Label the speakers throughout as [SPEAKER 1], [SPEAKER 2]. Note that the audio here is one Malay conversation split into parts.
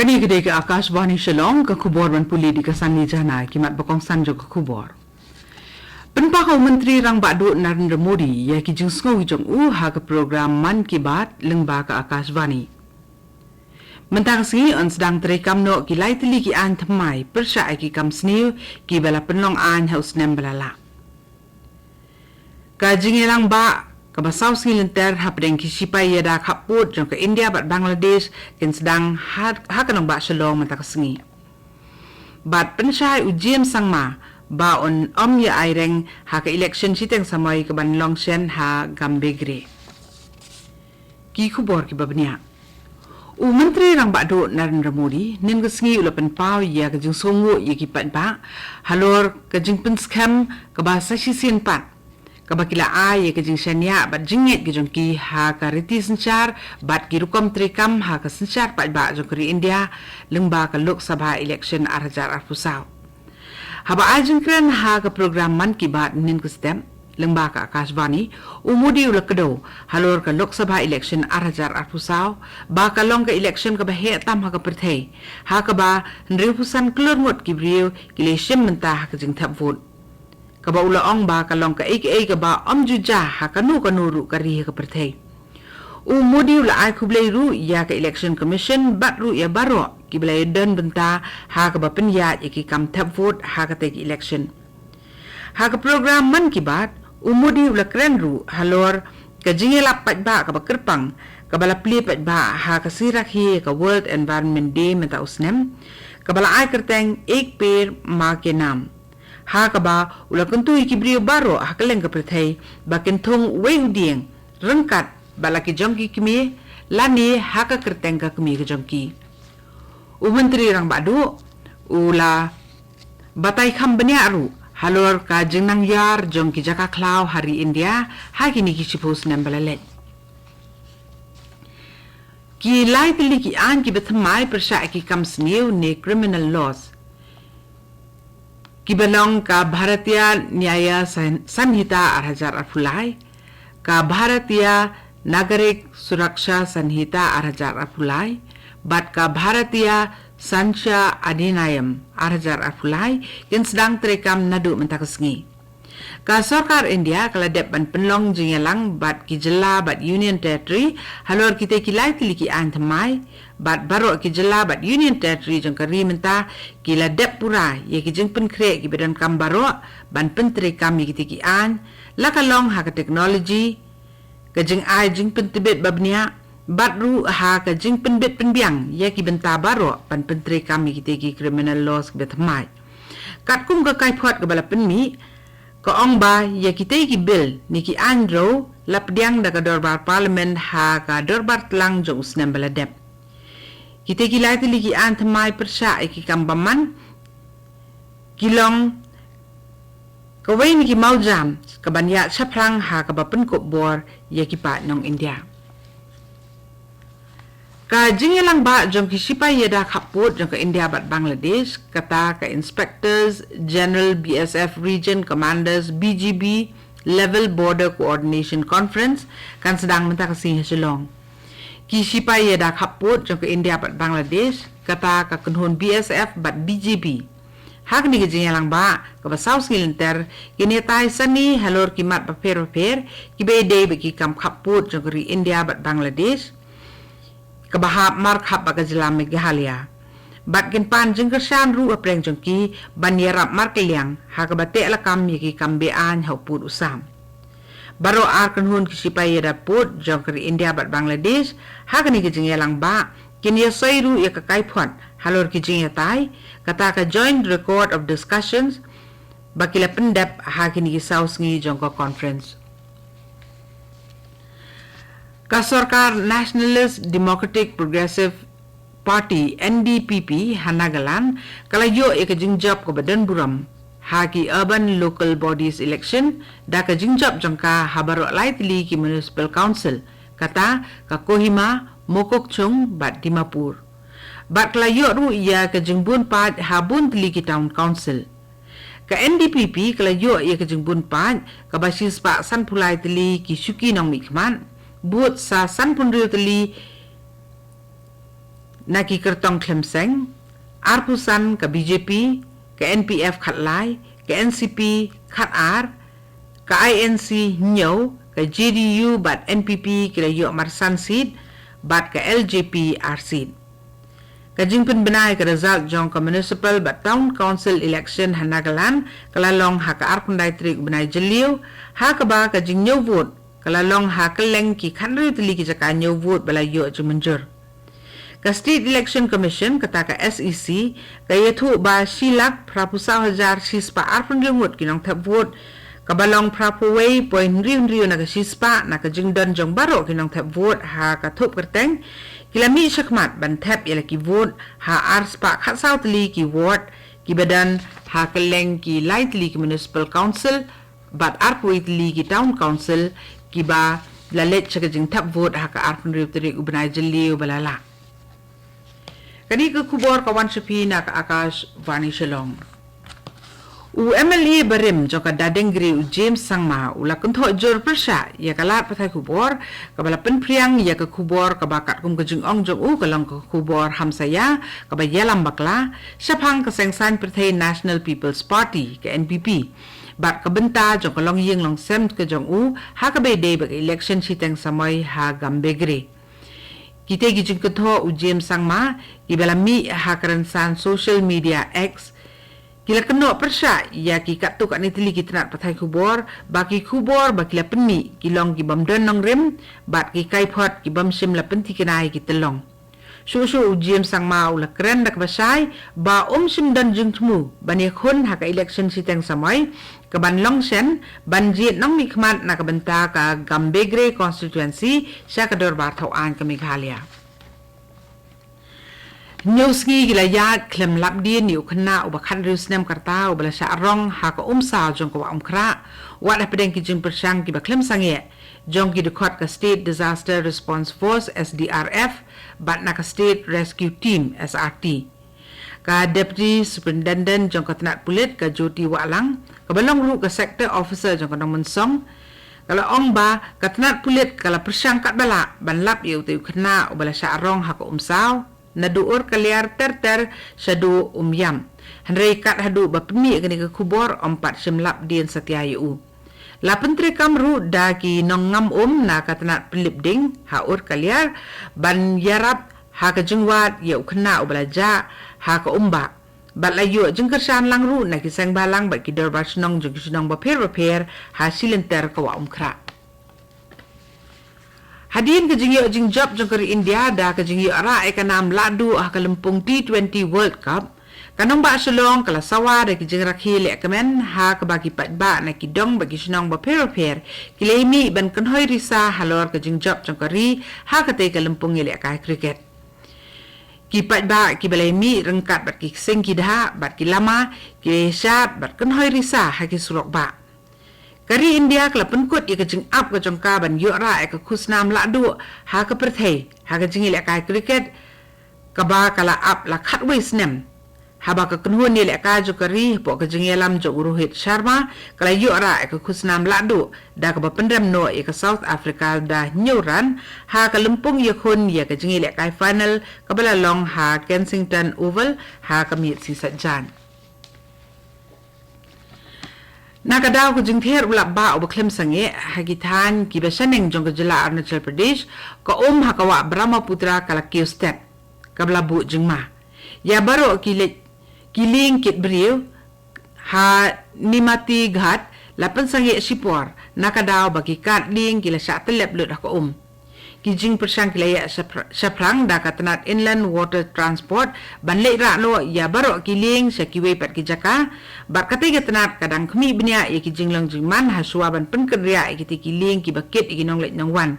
[SPEAKER 1] Kani gede ke Akashvani Shillong ke kubor ban puli di kasani jana kimat bakong sanjo ke kubor. Penpakau Menteri Rang Badu Narendra Modi ya ki jing sngo jong ha ke program Man Ki Baat lengba ke Akashvani. Mentang si on sedang terekam no ki lai teli ki an thamai persya ki kam sniu ki bala penlong an haus nem balala. Ka jing elang ba Kabasaw silenter hapdeng kisipai yada kaput jong ke India bat Bangladesh ken sedang hakanong ba Shillong mentakesengi. Bat pensyai ujian sangma ba on ya aireng ha ke election siteng samai ke ban longshen ha gambegre. Ki kubor ki babnia. Menteri Rang Badu Narendra Modi nin kesengi ulapan pau ya ke jing songo ya ki pat ba halor ke jing penskam ke bahasa sisien pat. Kabakila ay ke jing syania bat jingit ke jong ki ha ka riti sencar bat ki rukom trekam ha ka sencar pat ba jong keri India lengba ka Lok Sabha election arjar arpusaw. Haba ajeng kren ha ka program Man Ki Baat nin ke stem lengba ka Akashvani umudi ula kedo halor ka Lok Sabha election arjar arpusaw ba ka long ka election ka bahe tam ha ka perthei ha ka ba nripusan klur ngot ki brio ki le shem mentah ha ka jing thap vote. Kaba ula ong ba kalong ka ka ba juja ha kanu ru kari ka perthei. Modi ula ai kublai ru ya ka election commission bat ru ya baro ki blai dan benta ha ka ba penya ki kam tap vote ha ka te election. Ha ka program Man Ki Baat Modi ula kren ru halor ka jingela pat ba ka ba kerpang ka bala pli pat ba ha ka sirak hi ka World Environment Day menta usnem ka bala ai kerteng ek per ma ke nam. Ha ka ba ula kuntui ki brio baro ha kaleng ka perthei ba kenthong wei dieng rengkat bala ki jongki kimi lani ha ka kerteng ka kimi ki jongki. Menteri Rang Badu ula batai kham benya aru halor ka jengnang yar jongki jaka klau hari India ha kini ki sipos nem balale. Ki lai tili ki an ki bethamai persya ki kam sniu ne criminal laws. Kibalong ka Bharatiya Nyaya Sanhita 2008 ka Bharatiya Nagarik Suraksha Sanhita 2008 bat ka Bharatiya Sansha Adhinayam 2008 yang sedang terekam nadu mentakesengi. Ka Sarkar India kala dep ban penlong jingelang bat ki jela bat Union Territory halor kita kilai tiliki an thamai bat baro ki jela bat Union Territory jong kari menta kila dep pura ye ki jeng pen kre ki bedan kam baro ban pentre kam ye ki an lakalong ha ka technology ka jeng ai jeng pen tibet babnia bat ru ha ka jeng pen bet pen biang ye ki benta baro ban pentre kam ye ki criminal laws bet thamai kat kum ka kai phot ka bala pen mi ko ong ba ya kita ki bill ni ki andro lapdiang da ka dorbar parliament ha ka dorbar tlang jong snem baladep kita ki lai tili ki an thamai persya ki kambaman kilong ko wei ni ki maujam ka banya chaplang ha ka ba pen ko bor ya ki pa nong India. Ka jingelang ba jong ki sipai yada khaput jong ka India bat Bangladesh kata ka inspectors general BSF region commanders BGB level border coordination conference kan sedang mentakasi Shillong. Ki sipai yada khaput jong ka India bat Bangladesh kata ka kenhun BSF bat BGB. Hak ni jingelang ba ka basaw silenter kini tai sani halor kimat ba per ki be day ba ki kam khaput jong ka India bat Bangladesh kabahap markhap bagajelam megahalia bat gen pan jeng kersan ru apreng jongki banyarap markeliang ha kabate lakam yaki kambe an hauput usam baro ar kanhun kisipai yada put jongkri India bat Bangladesh ha kani kijeng yalang ba kini sairu ya kakai phot halor kijeng yatai kata ka joint record of discussions bakila pendap ha kini kisaus ngi jongko conference. Ka Sarkar Nationalist Democratic Progressive Party NDPP Hanagalan kalayo ka jingjab ko badan buram ha ki urban local bodies election da ka jingjab jangka habaro lai tili ki municipal council kata ka Kohima Mokokchung bat Dimapur bat kalayo ru ya ka jingbun pat habun tili ki town council ka NDPP kalayo ya ka jingbun pat ka basis pa san pulai tili ki syuki nong mikman buat sa san pun teli naki kertong klemseng arpusan ke BJP ke NPF khat lai ke NCP khat ar ke INC nyau ke JDU bat NPP kira yok marsan seat bat ke LJP ar seat kajing pun benai ke result jong ke municipal bat town council election hanagalan kelalong ha ke ar kundai trik benai jeliu ha ke ba kajing nyau vote kelalong ha keleng ki khanri teli ki jaka nyau vote bala yok jumenjur ke State Election Commission kata ke SEC ke yathu ba silak prapusa hajar sispa arpun jengwot kinong thap vote kabalong prapuway point riu na ke sispa na ke jingdon jong baro kinong thap vote ha ka thup kerteng kilami syakmat ban thap yala ki vote ha ar spa khat sau teli ki vote ki badan ha keleng ki lai teli ki municipal council bat arpuway teli ki town council ki ba lalet chaka jing thap vote ha ka arpun riu teri ubenai jeliu balala kani ke kubor kawan sepi na ke Akashvani Shillong. MLA Barim joka dadengri James Sangma ula kentok jor persya ya kalat patai kubor kabala penpriang ya ke kubor kabakat kum kejing ong jong kalong ke kubor hamsaya kabayalam bakla syapang kesengsan partai National People's Party ke NPP bat kebenta jong kalong yeng long sem ke jong ha kabede bag election siteng samai ha gambegre kita gijing ketho James Sangma ibalami ha kerensan social media X kila keno persya ya ki kat tu kat ni teli kita nak patai kubor baki kubor baki la peni kilong ki bam don nong rem bat ki kai phot ki bam sim la penti kenai ki telong su James Sangma ula keren dak basai ba sim dan jing tmu bani khun ha ka election siteng samai ke ban long sen ban jiet nong mi khmat na ka benta ka gambegre constituency sya ka dor bar thau an ka Meghalaya Nyuski gila yad klem labdi ni ukna uba khandru snem karta uba la syarong ha ka sa jong ka wa kra wa da pedeng ki jing persang ki ba klem sange jong ki dekot ka State Disaster Response Force SDRF bat na ka State Rescue Team SRT ka Deputy Superintendent jong ka tenat pulit ka Joti Walang ka balong ru ka Sector Officer jong ka nong mensong kalau ong ba ka tenat pulit kala persang kat bala ban lap yu tu kena uba la syarong ha ka sao naduur kaliar ter syadu yam hanrei kat hadu bapmi gani ke kubor ompat simlap dien satiayu la pentri kamru da ki nongam na katnat pelipding haur kaliar ban yarap ha ka jingwat ya ukna ubalaja ha ka umba bat la yu jingkersan langru na ki sang balang ba ki dorbar snong jung snong ba per ha silenter ka wa kra Hadin ke jingyo jing job jong kari India da ke jingyo ara ekanam ladu ah kalempung T20 World Cup kanong ba Shillong kala sawa da ki jing rakhi le kemen ha ke bagi pat ba na ki dong bagi sinong ba per kilemi ban kanhoi risa halor ke jing job jong kari ha ke te kalempung le kai cricket ki pat ba ki balemi rengkat bat ki sing ki da bat ki lama ki syat bat kanhoi risa ha ki surok ba Kari India kala penkut ia kejing up ke jongka ban yura ke khusnam ladu ha ke perthai ha ke jing le kai cricket kaba kala up la khatway snem ha ba ke kunhun ni le ka jokari po ke jing lam jo Rohit Sharma kala yura ke khusnam ladu da ke pendam no ia ke South Africa da nyuran ha ke lempung ia khun ia ke jing le kai final kabala long ha Kensington Oval ha ke mit si sajan Nakadaw ko jing ther ulap ba o baklem sange hagitan ki basaneng jong jila Arunachal Pradesh ko hakawa Brahmaputra kala step kabla bu jing ma ya baro kiling kit briu ha nimati ghat lapan sange sipor nakadaw bagi kat ling kila sa telep lut ko kijing persang kilaya saprang da katanat inland water transport banle ra lo ya baro kiling sa kiwe pat kijaka bat katiga tanat kadang khmi bnya ya kijing lang jingman haswa ban penkria ikiti kiling ki bakit iginong let nang wan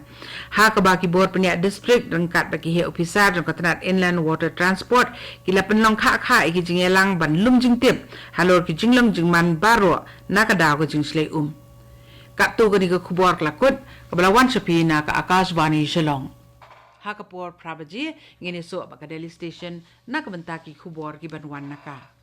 [SPEAKER 1] ha ka ba ki bor pnya district rengkat baki he officer jong katanat inland water transport kila penlong kha ikijing elang ban lum jing tip halor kijing lang jingman baro nakada ko jing slei Katu gani ke kubor kelakut kebelawan sepi na ke Akashvani Shillong. Hakapor Prabaji ngini so baka Daily Station na kebentaki kubor ki banwan naka.